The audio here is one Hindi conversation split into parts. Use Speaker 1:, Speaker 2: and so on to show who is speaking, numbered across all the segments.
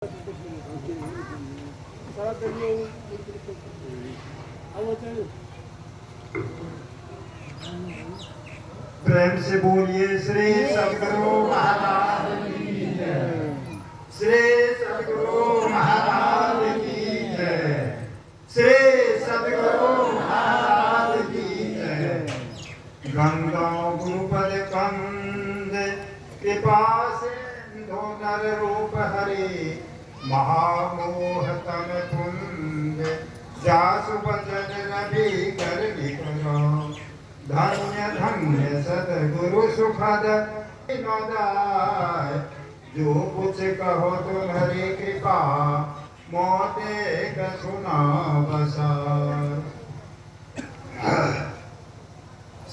Speaker 1: प्रेम से बोलिए श्री सद्गुरु महाराज की जय। श्री सद्गुरु महाराज की जय। श्री सद्गुरु महाराज की जय। गंगा गुरुपद कंद कृपा सिंधु नर रूप हरे महामोह तम कुंद जासु बचन रवि कर निकलो। धन्य धन्य सद्गुरु सुखद नोदाय जो कुछ कहो तुम्हारी कृपा मोते का सुना बसार।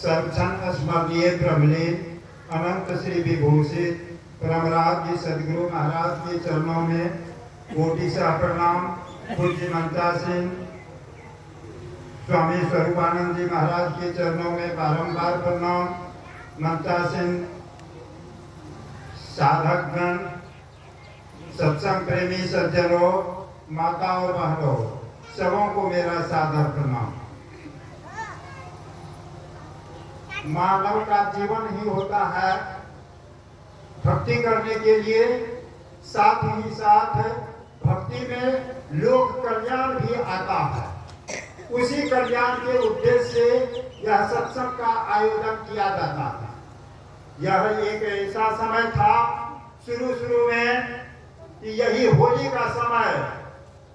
Speaker 1: सर्वछंद स्मरणीय प्रबलित अनंत श्री विभूषित परमराज जी सद्गुरु महाराज के चरणों में कोटि से प्रणाम। पूज्य ममता सिंह स्वामी स्वरूपानंद जी महाराज के चरणों में बारंबार प्रणाम। ममता सिंह साधकगण, सत्संग प्रेमी सज्जनों, माता और बहनों, सबों को मेरा सादर प्रणाम। मानव का जीवन ही होता है भक्ति करने के लिए, साथ ही साथ भक्ति में लोक कल्याण भी आता है। उसी कल्याण के उद्देश्य से यह सत्संग का आयोजन किया जाता है। यह एक ऐसा समय था शुरू में कि यही होली का समय,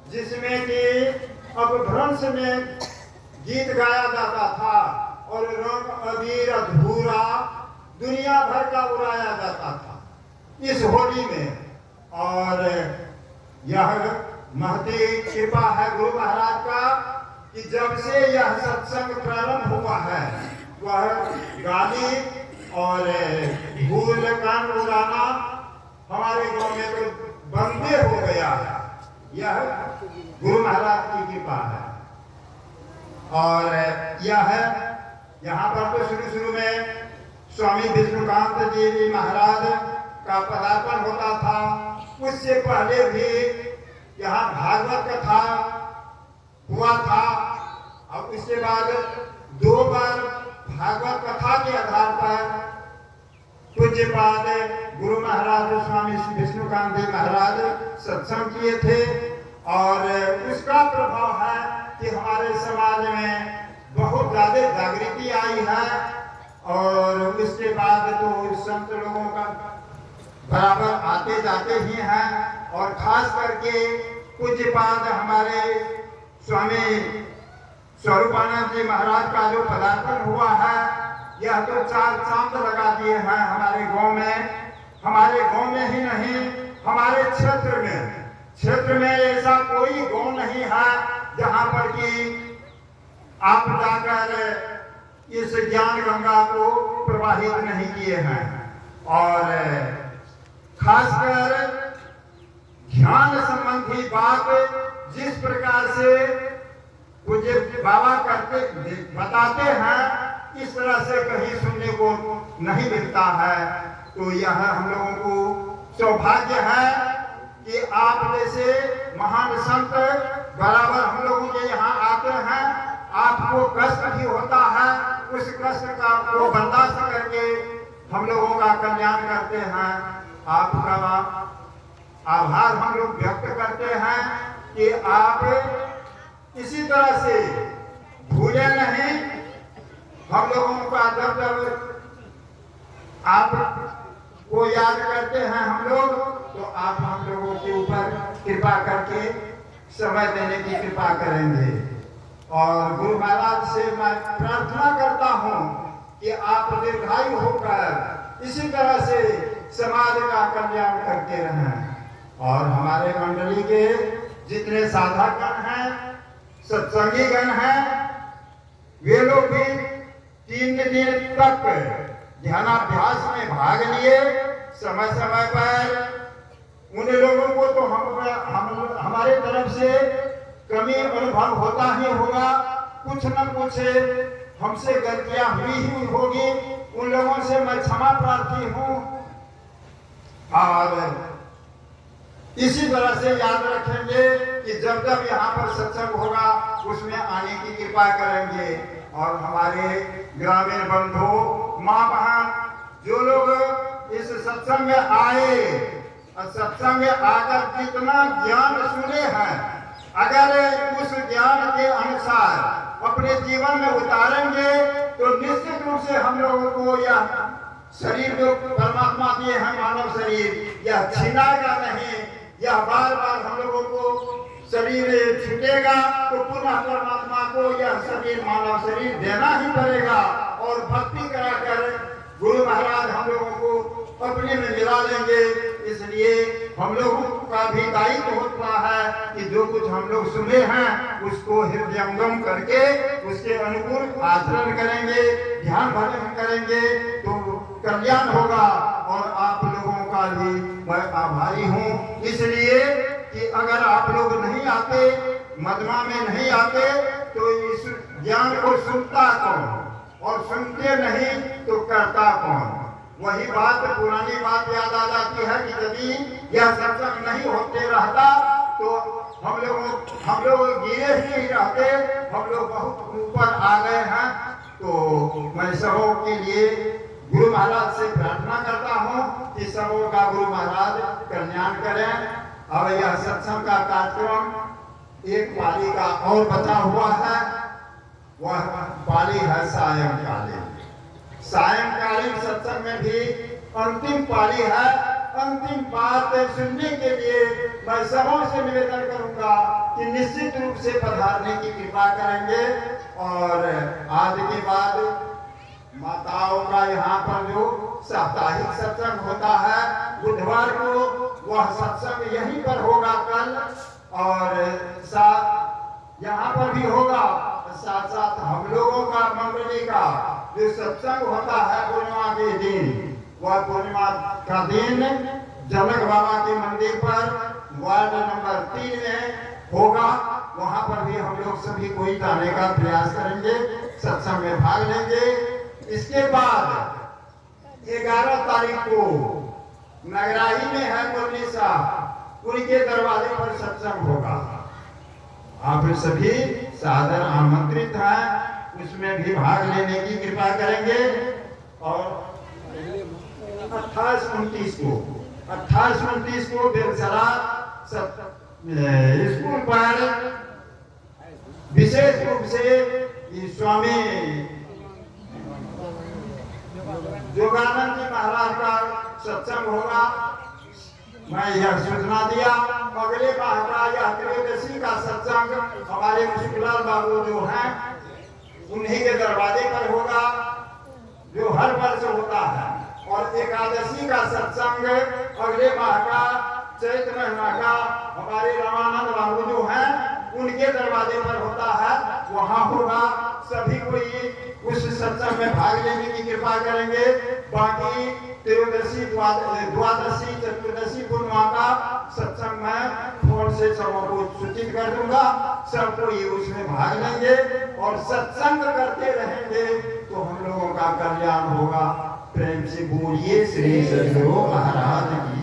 Speaker 1: जिसमें कि अपभ्रंश में गीत गाया जाता था और रंग अबीर अधूरा दुनिया भर का उड़ाया जाता था इस होली में। और यह महती कृपा है गुरु महाराज का कि जब से यह सत्संग प्रारंभ हुआ है वह गाली और भूल कान उड़ाना हमारे गांव में तो बंदे हो गया है। यह गुरु महाराज की कृपा है। और यह यहाँ पर तो शुरू में स्वामी विष्णुकांत जी महाराज का पदार्पण होता था। उससे पहले भी यहाँ भागवत कथा हुआ था और उसके बाद 2 बार भागवत कथा के आधार पर पूज्यपाद गुरु महाराज स्वामी विष्णुकांत जी महाराज सत्संग किए थे। और उसका प्रभाव है कि हमारे समाज में बहुत ज्यादा जागृति आई है। और उसके बाद तो संत लोगों का बराबर आते जाते ही हैं। और खास करके पूज्यपाद हमारे स्वामी स्वरूपानंद जी महाराज का जो पदार्पण हुआ है, यह तो 4 चांद लगा दिए हैं हमारे गांव में। हमारे गांव में ही नहीं, हमारे क्षेत्र में ऐसा कोई गांव नहीं है जहां पर कि आप जाकर इस ज्ञान गंगा को प्रवाहित नहीं किए हैं। और खासकर ध्यान संबंधी बात जिस प्रकार से पूज्य बाबा बताते हैं, इस तरह से कहीं सुनने को नहीं मिलता है। तो यह हम लोगों को सौभाग्य है कि आप जैसे महान संत बराबर हम लोगों के यहाँ आते हैं। आपको कष्ट भी होता है, उस कष्ट का को बर्दाश्त करके हम लोगों का कल्याण करते हैं। आपका आभार हम लोग व्यक्त करते हैं कि आप इसी तरह से भूले नहीं। हम लोगों का जब आप को याद करते हैं हम लोग, तो आप हम लोगों के ऊपर कृपा करके समय देने की कृपा करेंगे। और गुरु महाराज से मैं प्रार्थना करता हूँ कि आप दीर्घायु होकर इसी तरह से समाज का कल्याण करते रहें। और हमारे मंडली के जितने साधकगण हैं, सत्संगी गण हैं, वे लोग भी 3 दिन तक ध्यानाभ्यास में भाग लिए। समय पर उन लोगों को तो हमारे तरफ से कमी अनुभव होता ही होगा, कुछ न कुछ हमसे गलतियां हुई होगी। उन लोगों से मैं क्षमा प्रार्थी हूँ। और इसी तरह से याद रखेंगे कि जब जब यहाँ पर सत्संग होगा उसमें आने की कृपा करेंगे। और हमारे ग्रामीण बंधु माँ बहन जो लोग इस सत्संग में आए और सत्संग में आकर जितना ज्ञान सुने हैं, अगर उस ज्ञान के अनुसार अपने जीवन में उतारेंगे तो निश्चित रूप से हम लोगों को यह शरीर जो परमात्मा दिए हैं, मानव शरीर, यह छीनाएगा नहीं। यह बार बार हम लोगों को शरीर छूटेगा तो पुनः परमात्मा को यह शरीर, मानव शरीर देना ही पड़ेगा। और भक्ति कराकर गुरु महाराज हम लोगों को अपने में मिला लेंगे। इसलिए हम लोगों का भी दायित्व होता है कि जो कुछ हम लोग सुने हैं उसको हृदयंगम करके उसके अनुकूल आचरण करेंगे, ध्यान भजन करेंगे तो कल्याण होगा। और आप लोगों का भी मैं आभारी हूँ, इसलिए कि अगर आप लोग नहीं आते, मदमा में नहीं आते, तो इस ज्ञान को सुनता कौन, और सुनते नहीं तो करता कौन। वही बात, पुरानी बात याद आ जाती है कि यदि यह सत्संग नहीं होते रहता तो हम लोग गिरे ही नहीं रहते, हम लोग बहुत ऊपर आ गए हैं। तो मैं सबों के लिए गुरु महाराज से प्रार्थना करता हूँ कि सबों का गुरु महाराज कल्याण करें। अब यह सत्संग का कार्यक्रम एक पाली का और बचा हुआ है, वह पाली है सायंकालीन। सायंकालीन सत्संग में भी अंतिम पाली है। अंतिम बात सुनने के लिए मैं सबों से निवेदन करूंगा कि निश्चित रूप से पधारने की कृपा करेंगे। और आज के बाद माताओं का यहाँ पर जो साप्ताहिक सत्संग होता है बुधवार को, वह सत्संग यहीं पर होगा कल, और यहाँ पर भी होगा। साथ साथ हम लोगों का मंडली का जो सत्संग होता है पूर्णिमा के दिन, वह पूर्णिमा का दिन जनक बाबा के मंदिर पर वार्ड नंबर 3 में होगा। वहां पर भी हम लोग सभी कोई जाने का प्रयास करेंगे, सत्संग में भाग लेंगे। इसके बाद 11 तारीख को नगराही में है मुरली साहब, उनके दरवाजे पर सत्संग होगा। आप सभी सादर आमंत्रित हैं, उसमें भी भाग लेने की कृपा करेंगे। और 28-29 को बेलसरा स्कूल पर विशेष रूप से स्वामी योगानंद जी महाराज का सत्संग होगा। मैं यह सूचना दिया। अगले माह का यह त्रयोदशी का सत्संग हमारे मुश्किलाल बाबू जो हैं उन्हीं के दरवाजे पर होगा, जो हर वर्ष होता है। और एकादशी का सत्संग अगले माह का चैत्र महीना का हमारे रामानंद बाबू जो हैं उनके दरवाजे पर होता है, वहां होगा। सभी कोई उस सत्संग में भाग लेने की कृपा करेंगे। बाकी त्रयोदशी, द्वादशी, चतुर्दशी, पूर्णिमा का सत्संग मैं फोन से सबों को सूचित कर दूंगा। सब कोई उसमें भाग लेंगे और सत्संग करते रहेंगे तो हम लोगों का कल्याण होगा। प्रेम से बोलिए श्री सद्गुरु महाराज की।